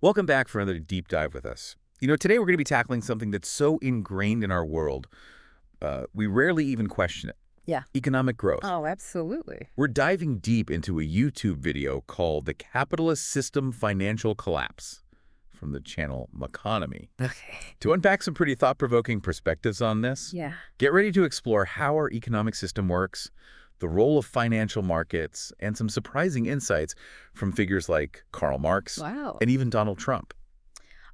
Welcome back for another deep dive with us. Today we're going to be tackling something that's so ingrained in our world, we rarely even question it. Yeah. Economic growth. Oh, absolutely. We're diving deep into a YouTube video called The Capitalist System Financial Collapse from the channel Maconomy. Okay. To unpack some pretty thought-provoking perspectives on this, Yeah. get ready to explore how our economic system works, the role of financial markets, and some surprising insights from figures like Karl Marx Wow. and even Donald Trump.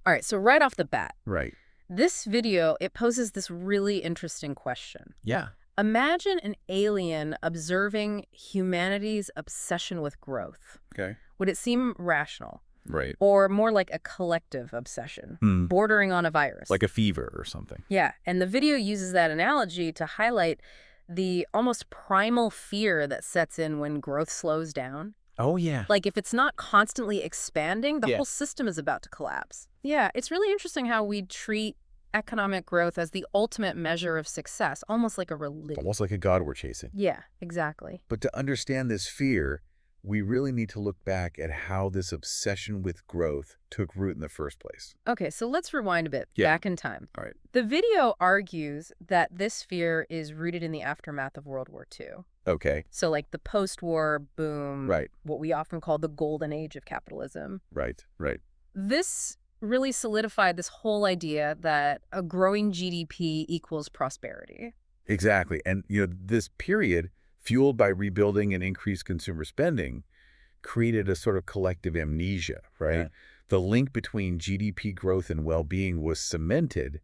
All right. So right off the bat, Right. this video, it poses this really interesting question. Yeah. Imagine an alien observing humanity's obsession with growth. Okay. Would it seem rational? Right. Or more like a collective obsession, bordering on a virus? Like a fever or something. Yeah. And the video uses that analogy to highlight the almost primal fear that sets in when growth slows down. Oh, yeah. Like, if it's not constantly expanding, the Yeah. whole system is about to collapse. Yeah, it's really interesting how we treat economic growth as the ultimate measure of success, almost like a religion. Almost like a god we're chasing. Yeah, exactly. But to understand this fear, we really need to look back at how this obsession with growth took root in the first place. Okay, so let's rewind a bit, Yeah. back in time. All right. The video argues that this fear is rooted in the aftermath of World War II. Okay. So like the post-war boom, Right. what we often call the golden age of capitalism. Right. Right. This really solidified this whole idea that a growing GDP equals prosperity. Exactly. And, this period, fueled by rebuilding and increased consumer spending, created a sort of collective amnesia, right? Yeah. The link between GDP growth and well-being was cemented,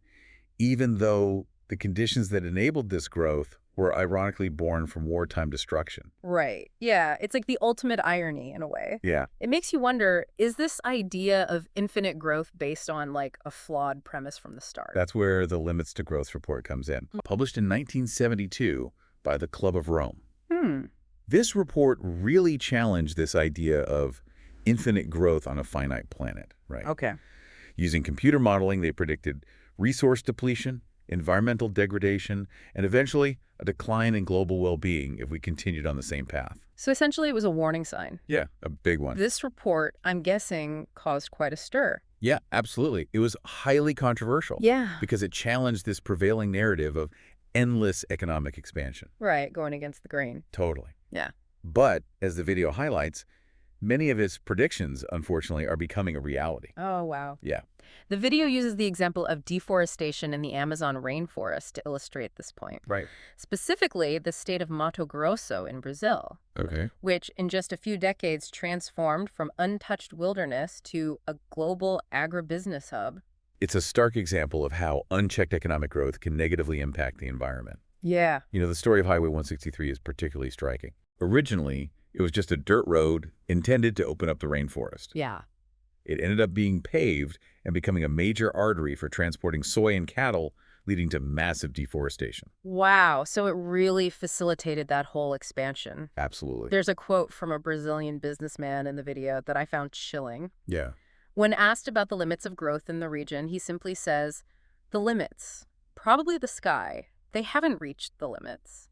even though the conditions that enabled this growth were ironically born from wartime destruction. Right. Yeah, it's like the ultimate irony in a way. Yeah. It makes you wonder, is this idea of infinite growth based on like a flawed premise from the start? That's where the Limits to Growth report comes in. Published in 1972 by the Club of Rome. This report really challenged this idea of infinite growth on a finite planet, right? Okay. Using computer modeling, they predicted resource depletion, environmental degradation, and eventually a decline in global well-being if we continued on the same path. So essentially it was a warning sign. Yeah, a big one. This report, I'm guessing, caused quite a stir. Yeah, absolutely. It was highly controversial. Yeah. Because it challenged this prevailing narrative of endless economic expansion. Right, going against the grain. Totally. Yeah. But, as the video highlights, many of his predictions, unfortunately, are becoming a reality. Oh, wow. Yeah. The video uses the example of deforestation in the Amazon rainforest to illustrate this point. Right. Specifically, the state of Mato Grosso in Brazil, Okay. which in just a few decades transformed from untouched wilderness to a global agribusiness hub. It's a stark example of how unchecked economic growth can negatively impact the environment. Yeah. The story of Highway 163 is particularly striking. Originally, it was just a dirt road intended to open up the rainforest. Yeah. It ended up being paved and becoming a major artery for transporting soy and cattle, leading to massive deforestation. Wow. So it really facilitated that whole expansion. Absolutely. There's a quote from a Brazilian businessman in the video that I found chilling. Yeah. When asked about the limits of growth in the region, he simply says, "The limits, probably the sky. They haven't reached the limits."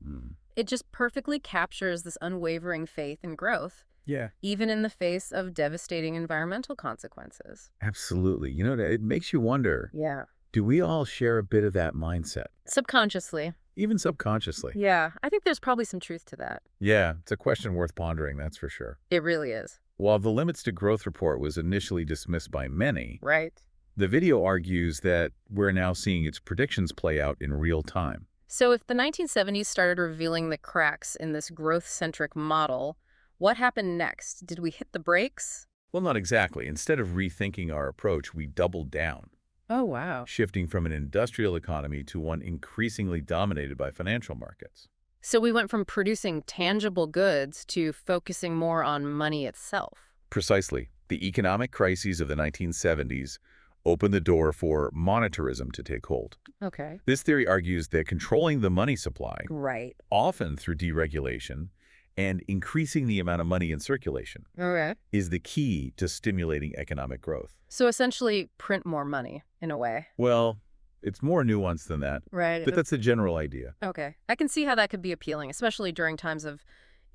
It just perfectly captures this unwavering faith in growth, Yeah. even in the face of devastating environmental consequences. Absolutely. It makes you wonder, Yeah. do we all share a bit of that mindset? Subconsciously. Even subconsciously. Yeah, I think there's probably some truth to that. Yeah, it's a question worth pondering, that's for sure. It really is. While the Limits to Growth report was initially dismissed by many, Right. the video argues that we're now seeing its predictions play out in real time. So if the 1970s started revealing the cracks in this growth-centric model, what happened next? Did we hit the brakes? Well, not exactly. Instead of rethinking our approach, we doubled down, Oh, wow. shifting from an industrial economy to one increasingly dominated by financial markets. So we went from producing tangible goods to focusing more on money itself. Precisely. The economic crises of the 1970s opened the door for monetarism to take hold. Okay. This theory argues that controlling the money supply, Right. often through deregulation, and increasing the amount of money in circulation Okay. is the key to stimulating economic growth. So essentially print more money, in a way. Well, it's more nuanced than that, Right. but that's the general idea. Okay. I can see how that could be appealing, especially during times of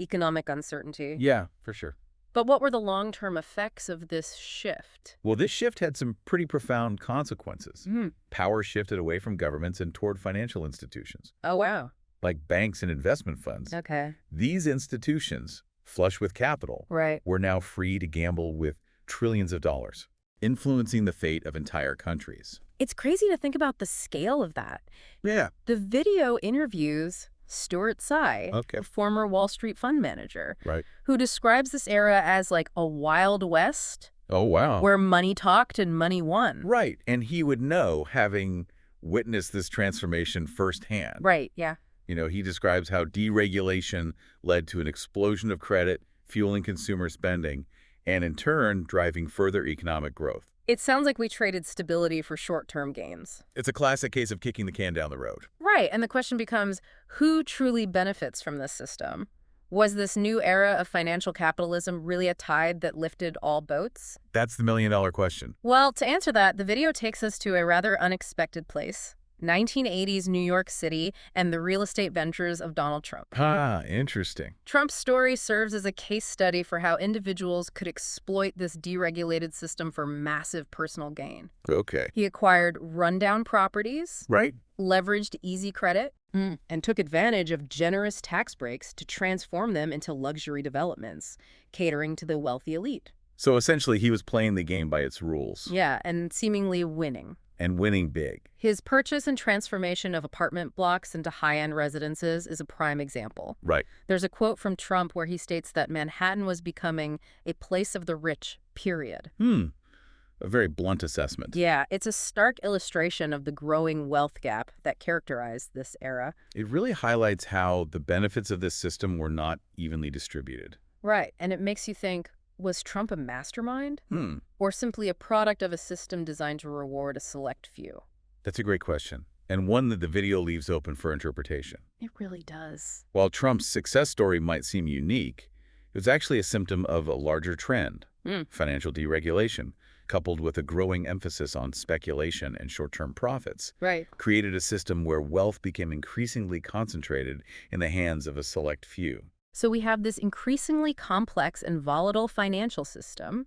economic uncertainty. Yeah, for sure. But what were the long-term effects of this shift? Well, this shift had some pretty profound consequences. Power shifted away from governments and toward financial institutions, Oh, wow. like banks and investment funds. Okay. These institutions, flush with capital, Right. were now free to gamble with trillions of dollars, influencing the fate of entire countries. It's crazy to think about the scale of that. Yeah. The video interviews Stuart Tsai, Okay. a former Wall Street fund manager, Right. who describes this era as like a Wild West Oh, wow. where money talked and money won. Right. And he would know, having witnessed this transformation firsthand. Right, yeah. You know, he describes how deregulation led to an explosion of credit, fueling consumer spending, and in turn, driving further economic growth. It sounds like we traded stability for short-term gains. It's a classic case of kicking the can down the road. Right, and the question becomes, who truly benefits from this system? Was this new era of financial capitalism really a tide that lifted all boats? That's the million-dollar question. Well, to answer that, the video takes us to a rather unexpected place. 1980s New York City and the real estate ventures of Donald Trump. Ah, interesting. Trump's story serves as a case study for how individuals could exploit this deregulated system for massive personal gain. Okay. He acquired rundown properties, Right? leveraged easy credit, and took advantage of generous tax breaks to transform them into luxury developments, catering to the wealthy elite. So essentially, he was playing the game by its rules. Yeah, and seemingly winning. And winning big. His purchase and transformation of apartment blocks into high-end residences is a prime example. Right. There's a quote from Trump where he states that Manhattan was becoming a place of the rich, period. A very blunt assessment. Yeah, it's a stark illustration of the growing wealth gap that characterized this era. It really highlights how the benefits of this system were not evenly distributed. Right, and it makes you think, was Trump a mastermind? Hmm. Or simply a product of a system designed to reward a select few? That's a great question, and one that the video leaves open for interpretation. It really does. While Trump's success story might seem unique, it was actually a symptom of a larger trend, financial deregulation, coupled with a growing emphasis on speculation and short-term profits, Right. created a system where wealth became increasingly concentrated in the hands of a select few. So we have this increasingly complex and volatile financial system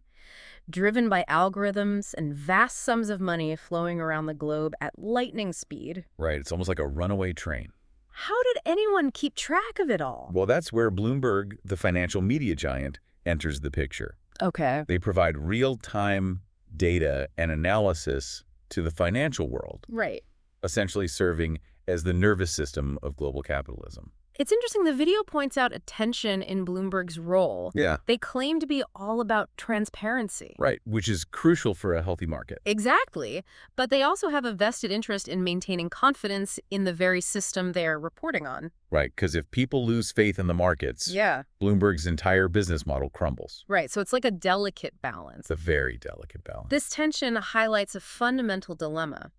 driven by algorithms and vast sums of money flowing around the globe at lightning speed. Right, it's almost like a runaway train. How did anyone keep track of it all? Well, that's where Bloomberg, the financial media giant, enters the picture. Okay. They provide real-time data and analysis to the financial world, Right. essentially serving as the nervous system of global capitalism. It's interesting, the video points out a tension in Bloomberg's role. Yeah. They claim to be all about transparency. Right, which is crucial for a healthy market. Exactly. But they also have a vested interest in maintaining confidence in the very system they're reporting on. Right, because if people lose faith in the markets, Yeah. Bloomberg's entire business model crumbles. Right. So it's like a delicate balance. It's a very delicate balance. This tension highlights a fundamental dilemma.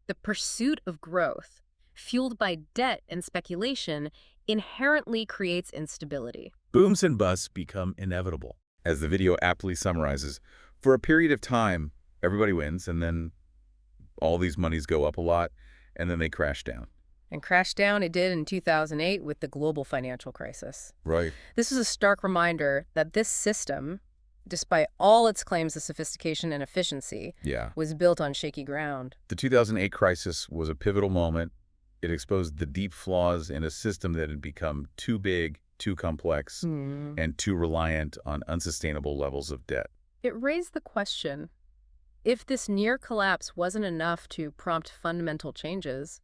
The pursuit of growth, fueled by debt and speculation, inherently creates instability. Booms and busts become inevitable. As the video aptly summarizes, for a period of time, everybody wins, and then all these monies go up a lot, and then they crash down. And crashed down it did in 2008 with the global financial crisis. Right. This is a stark reminder that this system, despite all its claims of sophistication and efficiency, Yeah. was built on shaky ground. The 2008 crisis was a pivotal moment. It exposed the deep flaws in a system that had become too big, too complex, and too reliant on unsustainable levels of debt. It raised the question, if this near collapse wasn't enough to prompt fundamental changes,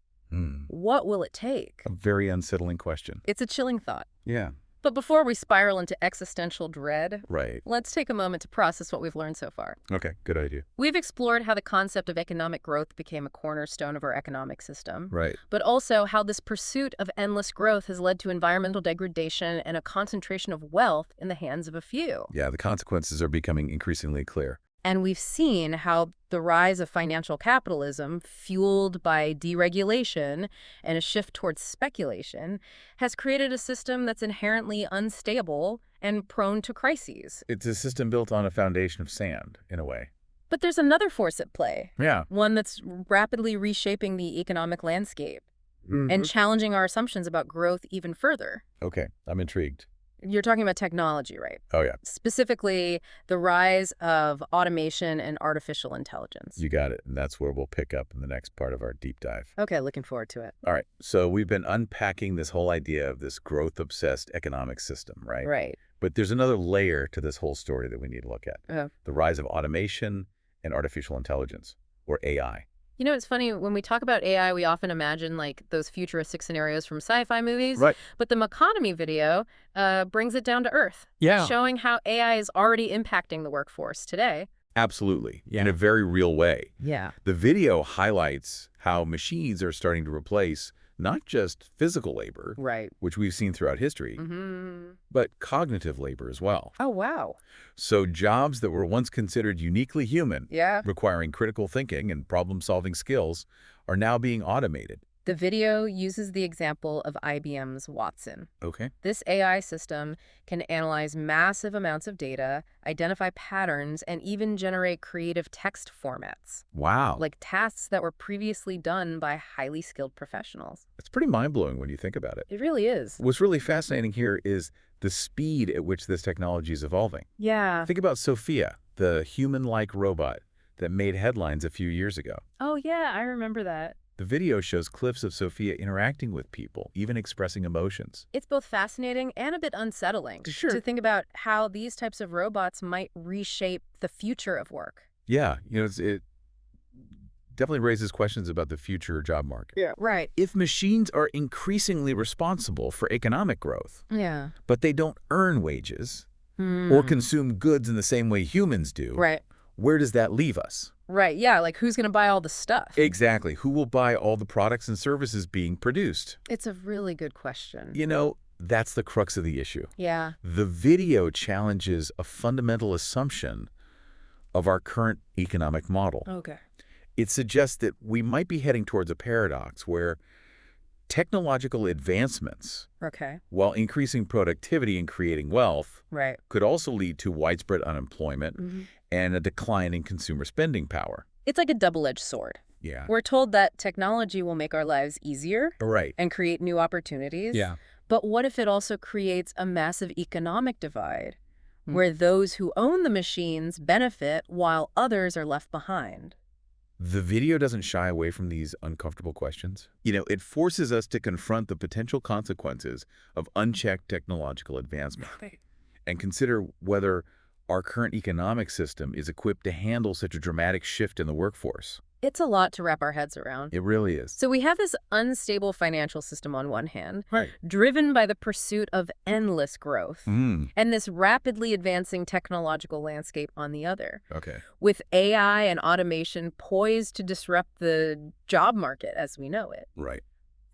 what will it take? A very unsettling question. It's a chilling thought. Yeah. But before we spiral into existential dread, Right. let's take a moment to process what we've learned so far. Okay, good idea. We've explored how the concept of economic growth became a cornerstone of our economic system, Right. but also how this pursuit of endless growth has led to environmental degradation and a concentration of wealth in the hands of a few. Yeah, the consequences are becoming increasingly clear. And we've seen how the rise of financial capitalism, fueled by deregulation and a shift towards speculation, has created a system that's inherently unstable and prone to crises. It's a system built on a foundation of sand, in a way. But there's another force at play, Yeah. one that's rapidly reshaping the economic landscape and challenging our assumptions about growth even further. Okay, I'm intrigued. You're talking about technology, right? Oh, yeah. Specifically, the rise of automation and artificial intelligence. You got it. And that's where we'll pick up in the next part of our deep dive. Okay, looking forward to it. All right. So we've been unpacking this whole idea of this growth-obsessed economic system, right? Right. But there's another layer to this whole story that we need to look at. The rise of automation and artificial intelligence, or AI. You know, it's funny, when we talk about AI, we often imagine like those futuristic scenarios from sci-fi movies. Right. But the McConomy video brings it down to earth. Yeah. Showing how AI is already impacting the workforce today. Absolutely. In a very real way. Yeah. The video highlights how machines are starting to replace not just physical labor, Right. which we've seen throughout history, but cognitive labor as well. Oh, wow. So jobs that were once considered uniquely human, Yeah. requiring critical thinking and problem-solving skills, are now being automated. The video uses the example of IBM's Watson. Okay. This AI system can analyze massive amounts of data, identify patterns, and even generate creative text formats, Wow. like tasks that were previously done by highly skilled professionals. It's pretty mind-blowing when you think about it. It really is. What's really fascinating here is the speed at which this technology is evolving. Yeah. Think about Sophia, the human-like robot that made headlines a few years ago. Oh, yeah, I remember that. The video shows clips of Sophia interacting with people, even expressing emotions. It's both fascinating and a bit unsettling Sure. to think about how these types of robots might reshape the future of work. Yeah, it definitely raises questions about the future job market. Yeah. Right. If machines are increasingly responsible for economic growth, Yeah. but they don't earn wages or consume goods in the same way humans do, Right. where does that leave us? Right. Yeah. Like, who's going to buy all the stuff? Exactly. Who will buy all the products and services being produced? It's a really good question. That's the crux of the issue. Yeah. The video challenges a fundamental assumption of our current economic model. Okay. It suggests that we might be heading towards a paradox where technological advancements, Okay. while increasing productivity and creating wealth, Right. could also lead to widespread unemployment and a decline in consumer spending power. It's like a double-edged sword. Yeah. We're told that technology will make our lives easier Right. and create new opportunities. Yeah. But what if it also creates a massive economic divide where those who own the machines benefit while others are left behind? The video doesn't shy away from these uncomfortable questions. It forces us to confront the potential consequences of unchecked technological advancement and consider whether our current economic system is equipped to handle such a dramatic shift in the workforce. It's a lot to wrap our heads around. It really is. So we have this unstable financial system on one hand, Right. driven by the pursuit of endless growth, Mm. and this rapidly advancing technological landscape on the other, Okay. with AI and automation poised to disrupt the job market as we know it. Right.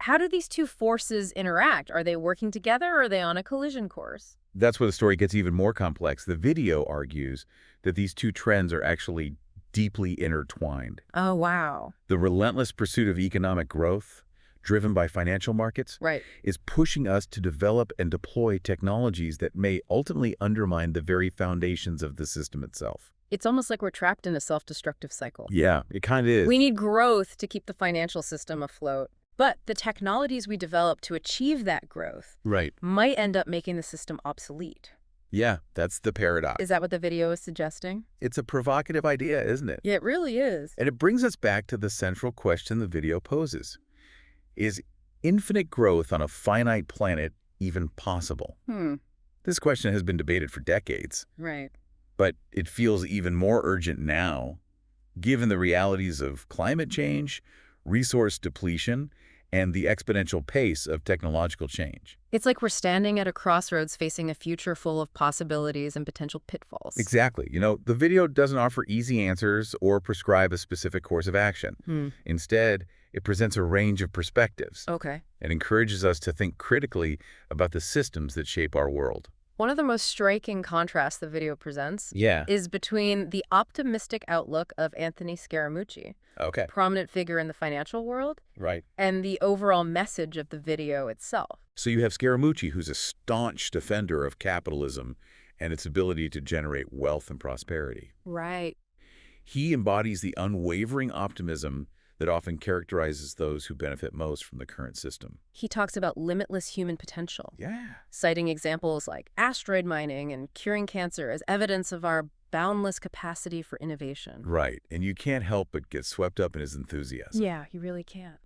How do these two forces interact? Are they working together or are they on a collision course? That's where the story gets even more complex. The video argues that these two trends are actually deeply intertwined. Oh, wow. The relentless pursuit of economic growth, driven by financial markets, Right. is pushing us to develop and deploy technologies that may ultimately undermine the very foundations of the system itself. It's almost like we're trapped in a self-destructive cycle. Yeah, it kind of is. We need growth to keep the financial system afloat. But the technologies we develop to achieve that growth Right. might end up making the system obsolete. Yeah, that's the paradox. Is that what the video is suggesting? It's a provocative idea, isn't it? Yeah, it really is. And it brings us back to the central question the video poses. Is infinite growth on a finite planet even possible? This question has been debated for decades, Right. but it feels even more urgent now, given the realities of climate change, resource depletion, and the exponential pace of technological change. It's like we're standing at a crossroads facing a future full of possibilities and potential pitfalls. Exactly. The video doesn't offer easy answers or prescribe a specific course of action. Instead, it presents a range of perspectives. Okay. It encourages us to think critically about the systems that shape our world. One of the most striking contrasts the video presents Yeah. is between the optimistic outlook of Anthony Scaramucci, Okay. a prominent figure in the financial world, Right. and the overall message of the video itself. So you have Scaramucci, who's a staunch defender of capitalism and its ability to generate wealth and prosperity. Right. He embodies the unwavering optimism that often characterizes those who benefit most from the current system. He talks about limitless human potential, Yeah. citing examples like asteroid mining and curing cancer as evidence of our boundless capacity for innovation. Right, and you can't help but get swept up in his enthusiasm. Yeah, you really can't.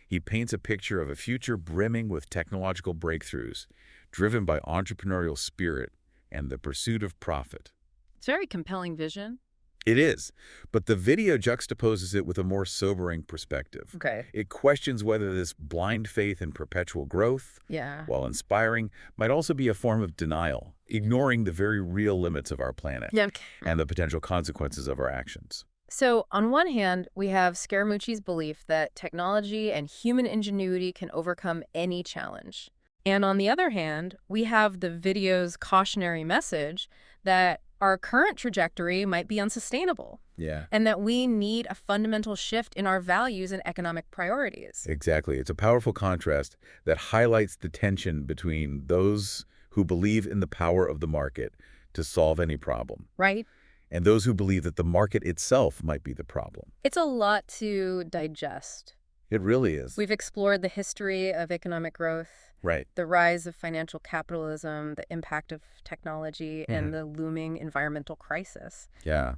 He paints a picture of a future brimming with technological breakthroughs, driven by entrepreneurial spirit and the pursuit of profit. It's a very compelling vision. It is, but the video juxtaposes it with a more sobering perspective. Okay. It questions whether this blind faith in perpetual growth, Yeah. while inspiring, might also be a form of denial, ignoring the very real limits of our planet Yeah. and the potential consequences of our actions. So, on one hand, we have Scaramucci's belief that technology and human ingenuity can overcome any challenge. And on the other hand, we have the video's cautionary message that our current trajectory might be unsustainable Yeah. and that we need a fundamental shift in our values and economic priorities. Exactly. It's a powerful contrast that highlights the tension between those who believe in the power of the market to solve any problem Right? and those who believe that the market itself might be the problem. It's a lot to digest. It really is. We've explored the history of economic growth, Right. the rise of financial capitalism, the impact of technology, and the looming environmental crisis. Yeah.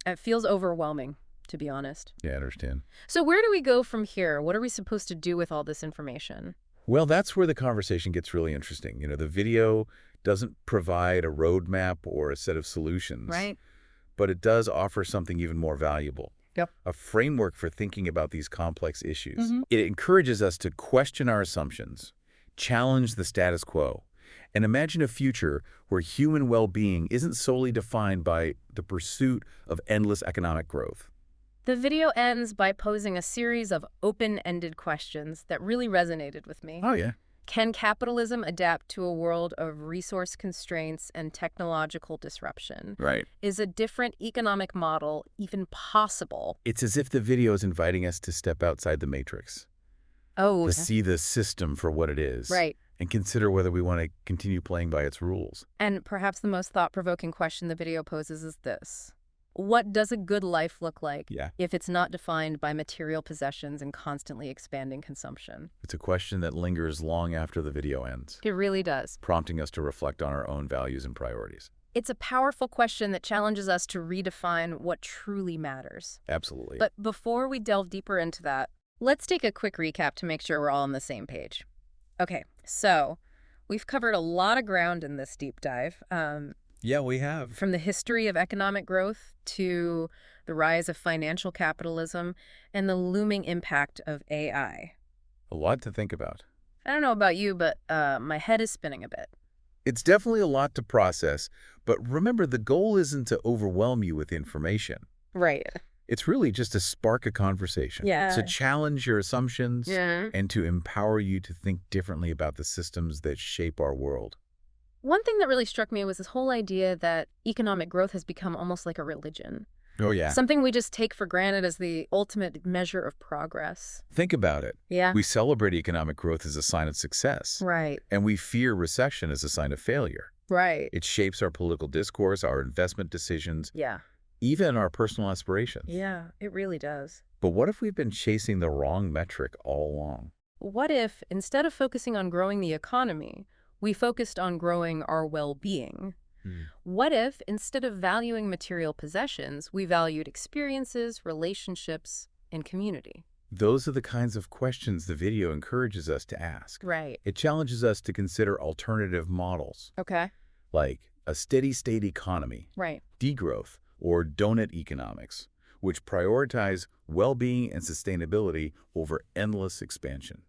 It feels overwhelming, to be honest. Yeah, I understand. So where do we go from here? What are we supposed to do with all this information? Well, that's where the conversation gets really interesting. The video doesn't provide a roadmap or a set of solutions. Right? But it does offer something even more valuable. Yep. A framework for thinking about these complex issues. Mhm. It encourages us to question our assumptions, challenge the status quo, and imagine a future where human well-being isn't solely defined by the pursuit of endless economic growth. The video ends by posing a series of open-ended questions that really resonated with me. Oh, yeah. Can capitalism adapt to a world of resource constraints and technological disruption? Right. Is a different economic model even possible? It's as if the video is inviting us to step outside the matrix, Oh, to see the system for what it is, right. and consider whether we want to continue playing by its rules. And perhaps the most thought-provoking question the video poses is this. What does a good life look like Yeah. if it's not defined by material possessions and constantly expanding consumption? It's a question that lingers long after the video ends, It really does. prompting us to reflect on our own values and priorities. It's a powerful question that challenges us to redefine what truly matters. Absolutely. But before we delve deeper into that, let's take a quick recap to make sure we're all on the same page. Okay, so we've covered a lot of ground in this deep dive. Yeah, we have. From the history of economic growth to the rise of financial capitalism and the looming impact of AI. A lot to think about. I don't know about you, but my head is spinning a bit. It's definitely a lot to process, but remember, the goal isn't to overwhelm you with information. Right. It's really just to spark a conversation, Yeah. to challenge your assumptions, Yeah. and to empower you to think differently about the systems that shape our world. One thing that really struck me was this whole idea that economic growth has become almost like a religion. Oh, yeah. Something we just take for granted as the ultimate measure of progress. Think about it. Yeah. We celebrate economic growth as a sign of success, Right. and we fear recession as a sign of failure. Right. It shapes our political discourse, our investment decisions, Yeah. even our personal aspirations. Yeah, it really does. But what if we've been chasing the wrong metric all along? What if, instead of focusing on growing the economy, we focused on growing our well-being? What if, instead of valuing material possessions, we valued experiences, relationships, and community? Those are the kinds of questions the video encourages us to ask. Right. It challenges us to consider alternative models, Okay. like a steady-state economy, Right. degrowth, or donut economics, which prioritize well-being and sustainability over endless expansion.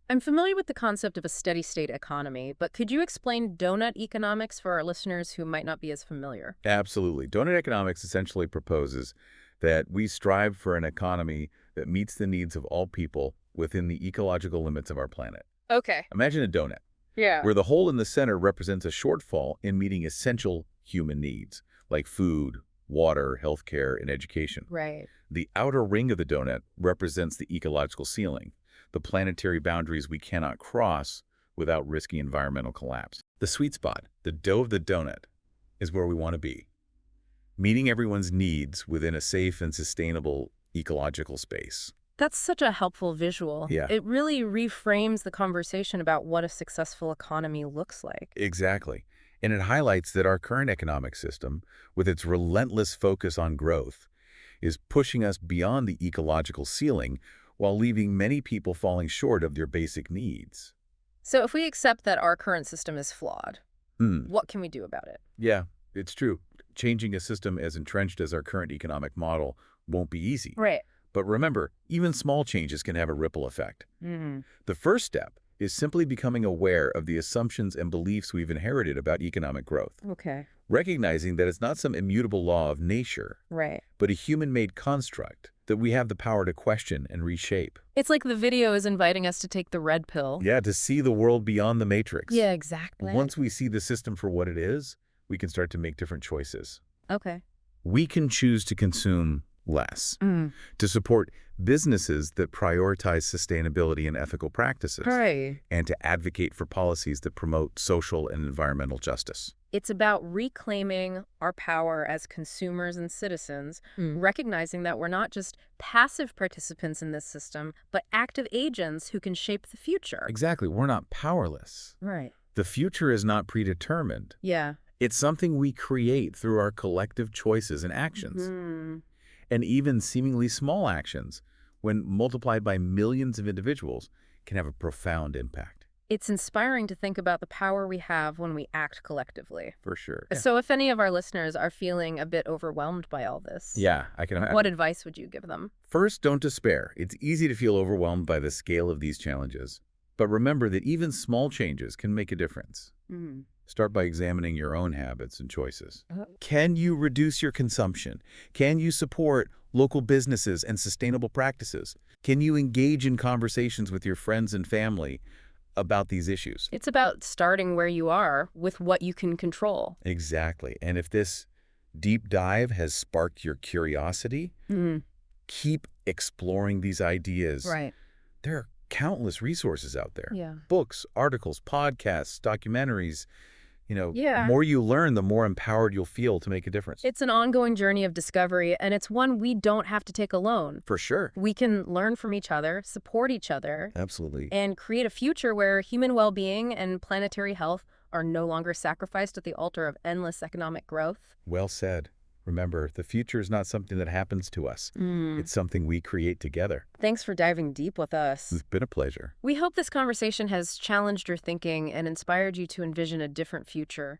I'm familiar with the concept of a steady-state economy, but could you explain donut economics for our listeners who might not be as familiar? Absolutely. Donut economics essentially proposes that we strive for an economy that meets the needs of all people within the ecological limits of our planet. Okay. Imagine a donut, Yeah. where the hole in the center represents a shortfall in meeting essential human needs, like food, water, healthcare, and education. Right. The outer ring of the donut represents the ecological ceiling, the planetary boundaries we cannot cross without risking environmental collapse. The sweet spot, the dough of the donut, is where we want to be, meeting everyone's needs within a safe and sustainable ecological space. That's such a helpful visual. Yeah. It really reframes the conversation about what a successful economy looks like. Exactly. And it highlights that our current economic system, with its relentless focus on growth, is pushing us beyond the ecological ceiling while leaving many people falling short of their basic needs. So if we accept that our current system is flawed, what can we do about it? Yeah, it's true. Changing a system as entrenched as our current economic model won't be easy. Right. But remember, even small changes can have a ripple effect. The first step is simply becoming aware of the assumptions and beliefs we've inherited about economic growth, Okay. recognizing that it's not some immutable law of nature, Right. but a human-made construct that we have the power to question and reshape. It's like the video is inviting us to take the red pill. Yeah, to see the world beyond the matrix. Yeah, exactly. Once we see the system for what it is, we can start to make different choices. Okay. We can choose to consume less, to support businesses that prioritize sustainability and ethical practices, Right. and to advocate for policies that promote social and environmental justice. It's about reclaiming our power as consumers and citizens, recognizing that we're not just passive participants in this system, but active agents who can shape the future. Exactly. We're not powerless. Right. The future is not predetermined. Yeah. It's something we create through our collective choices and actions. And even seemingly small actions, when multiplied by millions of individuals, can have a profound impact. It's inspiring to think about the power we have when we act collectively. For sure. So if any of our listeners are feeling a bit overwhelmed by all this, Yeah, I can. what advice would you give them? First, don't despair. It's easy to feel overwhelmed by the scale of these challenges. But remember that even small changes can make a difference. Start by examining your own habits and choices. Can you reduce your consumption? Can you support local businesses and sustainable practices? Can you engage in conversations with your friends and family about these issues? It's about starting where you are with what you can control. Exactly. And if this deep dive has sparked your curiosity, keep exploring these ideas. Right. There are countless resources out there. Yeah. Books, articles, podcasts, documentaries. Yeah. The more you learn, the more empowered you'll feel to make a difference. It's an ongoing journey of discovery, and it's one we don't have to take alone. For sure. We can learn from each other, support each other, Absolutely. and create a future where human well-being and planetary health are no longer sacrificed at the altar of endless economic growth. Well said. Remember, the future is not something that happens to us. It's something we create together. Thanks for diving deep with us. It's been a pleasure. We hope this conversation has challenged your thinking and inspired you to envision a different future.